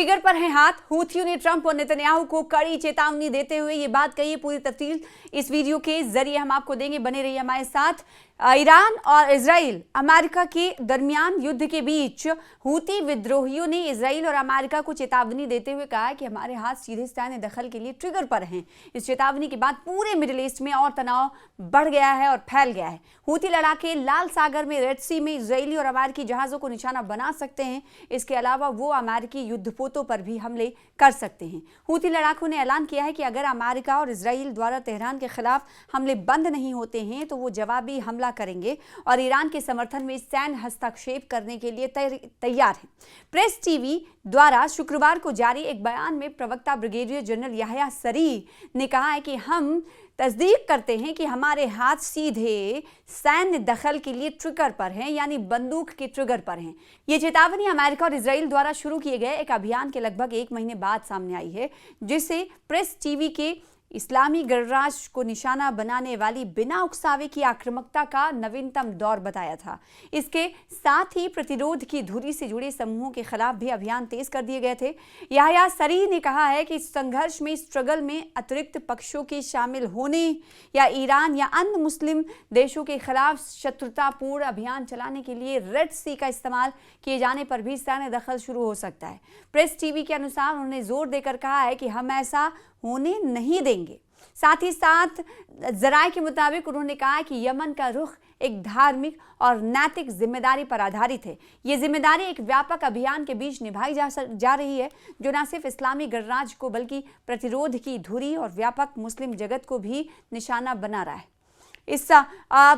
Trigger पर है हाथ। हूथियों ने ट्रंप और नेतन्याहू को कड़ी चेतावनी देते हुए ये बात कही है। पूरी तफसील इस वीडियो के जरिए हम आपको देंगे, बने रहिए हमारे साथ। ईरान और इजराइल अमेरिका के दरमियान युद्ध के बीच हूती विद्रोहियों ने इजराइल और अमेरिका को चेतावनी देते हुए कहा है कि हमारे हाथ सीधे सैन्य दखल के लिए ट्रिगर पर हैं। इस चेतावनी के बाद पूरे मिडिल ईस्ट में और तनाव बढ़ गया है और फैल गया है। हूती लड़ाके लाल सागर में, रेड सी में इजरायली और अमेरिकी जहाजों को निशाना बना सकते हैं। इसके अलावा वो अमेरिकी युद्धपोतों पर भी हमले कर सकते हैं। हूती लड़ाकों ने ऐलान किया है कि अगर अमेरिका और इजराइल द्वारा तेहरान के खिलाफ हमले बंद नहीं होते हैं तो वो जवाबी हमला करेंगे और ईरान के समर्थन में सैन्य हस्तक्षेप करने के लिए तैयार है। प्रेस टीवी द्वारा शुक्रवार को जारी एक बयान में प्रवक्ता ब्रिगेडियर जनरल याह्या सरी ने कहा है कि हम तस्दीक करते हैं कि हमारे हाथ सीधे सैन्य दखल के लिए ट्रिगर पर हैं, यानी बंदूक के ट्रिगर पर हैं। ये चेतावनी अमेरिका और इजराइल द्वारा शुरू किए गए एक अभियान के लगभग 1 महीने बाद सामने आई है, जिसे प्रेस टीवी के इस्लामी गणराज्य को निशाना बनाने वाली बिना उकसावे की आक्रामकता का नवीनतम दौर बताया था। इसके साथ ही प्रतिरोध की धुरी से जुड़े समूहों के खिलाफ भी अभियान तेज कर दिए गए थे। याह्या सरी ने कहा है कि इस संघर्ष में, स्ट्रगल में अतिरिक्त पक्षों के शामिल होने या ईरान या अन्य मुस्लिम देशों के खिलाफ शत्रुतापूर्ण अभियान चलाने के लिए रेड सी का इस्तेमाल किए जाने पर भी सैन्य दखल शुरू हो सकता है। प्रेस टीवी के अनुसार उन्होंने जोर देकर कहा है कि हम ऐसा होने नहीं देंगे। साथ ही साथ जराये के मुताबिक उन्होंने कहा कि यमन का रुख एक धार्मिक और नैतिक जिम्मेदारी पर आधारित है। ये जिम्मेदारी एक व्यापक अभियान के बीच निभाई जा रही है, जो न सिर्फ इस्लामी गणराज्य को बल्कि प्रतिरोध की धुरी और व्यापक मुस्लिम जगत को भी निशाना बना रहा है। इस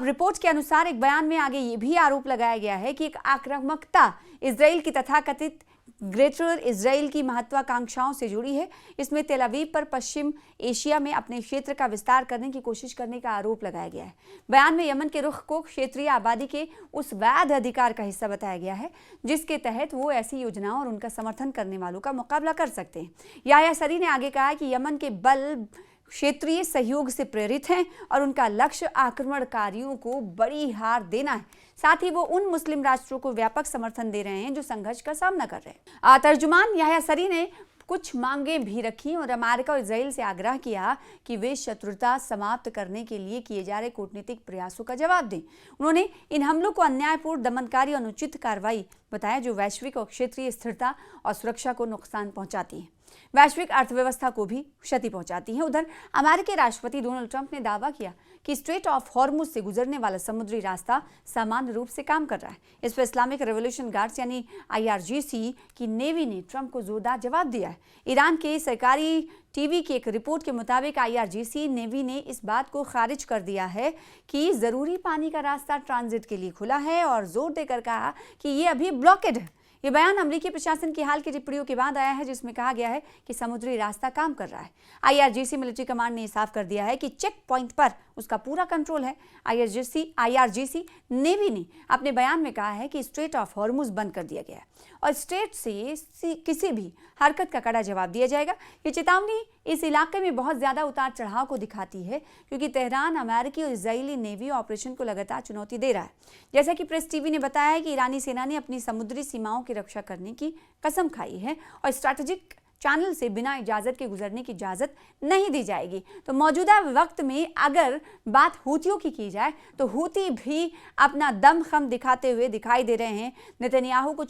रिपोर्ट के अनुसार एक बयान में आगे ये भी आरोप लगाया गया है कि एक आक्रामकता इजराइल की तथाकथित ग्रेटर इजराइल की महत्वाकांक्षाओं से जुड़ी है। इसमें तेल अवीव पर पश्चिम एशिया में अपने क्षेत्र का विस्तार करने की कोशिश करने का आरोप लगाया गया है। बयान में यमन के रुख को क्षेत्रीय आबादी के उस वैध अधिकार का हिस्सा बताया गया है जिसके तहत वो ऐसी योजनाओं और उनका समर्थन करने वालों का मुकाबला कर सकते हैं। याह्या सरी ने आगे कहा कि यमन के बल क्षेत्रीय सहयोग से प्रेरित हैं और उनका लक्ष्य आक्रमणकारियों को बड़ी हार देना है। साथ ही वो उन मुस्लिम राष्ट्रों को व्यापक समर्थन दे रहे हैं जो संघर्ष का सामना कर रहे हैं। तर्जुमान याह्या सरी ने कुछ मांगें भी रखी और अमेरिका और इजराइल से आग्रह किया कि वे शत्रुता समाप्त करने के लिए किए जा रहे कूटनीतिक प्रयासों का जवाब दें। उन्होंने इन हमलों को अन्यायपूर्ण, दमनकारी और अनुचित कार्रवाई बताया जो वैश्विक और क्षेत्रीय स्थिरता और सुरक्षा को नुकसान पहुंचाती है, वैश्विक अर्थव्यवस्था को भी क्षति पहुंचाती है। उधर अमेरिकी राष्ट्रपति डोनाल्ड ट्रंप ने दावा किया कि स्ट्रेट ऑफ हॉर्मुज से गुजरने वाला समुद्री रास्ता सामान्य रूप से काम कर रहा है। इस पर इस्लामिक रेवोल्यूशन गार्ड्स यानी IRGC की नेवी ने ट्रंप को जोरदार जवाब दिया है। ईरान के सरकारी टीवी की एक रिपोर्ट के मुताबिक IRGC नेवी ने इस बात को खारिज कर दिया है कि जरूरी पानी का रास्ता ट्रांजिट के लिए खुला है और जोर देकर कहा कि ये अभी ब्लॉकेड है। ये बयान अमेरिकी प्रशासन की हाल की टिप्पणियों के बाद आया है जिसमें कहा गया है कि समुद्री रास्ता काम कर रहा है। IRGC मिलिट्री कमांड ने साफ कर दिया है कि चेक पॉइंट पर उसका पूरा कंट्रोल है। IRGC नेवी ने अपने बयान में कहा है कि स्ट्रेट ऑफ हॉर्मुज बंद कर दिया गया है और स्ट्रेट से किसी भी हरकत का कड़ा जवाब दिया जाएगा। ये चेतावनी इस इलाके में बहुत ज्यादा उतार चढ़ाव को दिखाती है क्योंकि तेहरान अमेरिकी और इजरायली नेवी ऑपरेशन को लगातार चुनौती दे रहा है। जैसा कि प्रेस टीवी ने बताया है कि ईरानी सेना ने अपनी समुद्री सीमाओं की रक्षा करने की कसम खाई है और स्ट्रैटेजिक चैनल से बिना इजाजत के गुजरने की इजाजत नहीं दी जाएगी। तो मौजूदा वक्त में अगर बात हूतियों की जाए तो हूती भी अपना दमखम दिखाते हुए दिखाई दे रहे हैं। नेतन्याहू को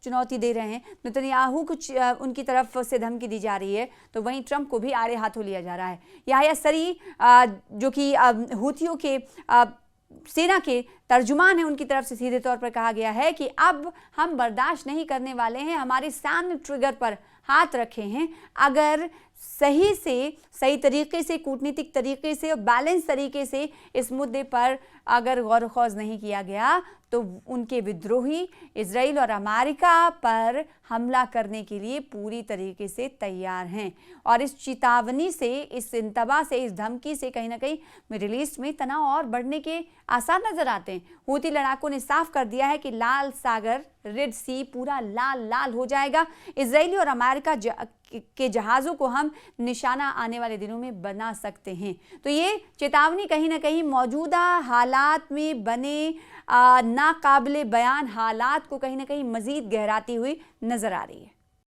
चुनौती दे रहे हैं, नेतन्याहू को उनकी तरफ से धमकी दी जा रही है, तो वहीं ट्रंप को भी आड़े हाथों लिया जा रहा है। याह्या सरी जो कि हूतियों के सेना के तर्जुमान है, उनकी तरफ से सीधे तौर पर कहा गया है कि अब हम बर्दाश्त नहीं करने वाले हैं, हमारे सामने ट्रिगर पर हाथ रखे हैं। अगर सही तरीके से, कूटनीतिक तरीके से और बैलेंस तरीके से इस मुद्दे पर अगर गौर खौज नहीं किया गया तो उनके विद्रोही इजराइल और अमेरिका पर हमला करने के लिए पूरी तरीके से तैयार हैं। और इस चेतावनी से, इस इंतबा से, इस धमकी से कहीं ना कहीं मिडिल ईस्ट में तनाव और बढ़ने के आसार नजर आते हैं। हूती लड़ाकों ने साफ कर दिया है कि लाल सागर, रेड सी पूरा लाल लाल हो जाएगा। इजरायली और अमेरिका के जहाज़ों को हम निशाना आने वाले दिनों में बना सकते हैं। तो ये चेतावनी कहीं ना कहीं मौजूदा हालात में बने नाकाबिले बयान हालात को कहीं ना कहीं मजीद गहराती हुई नजर आ रही है।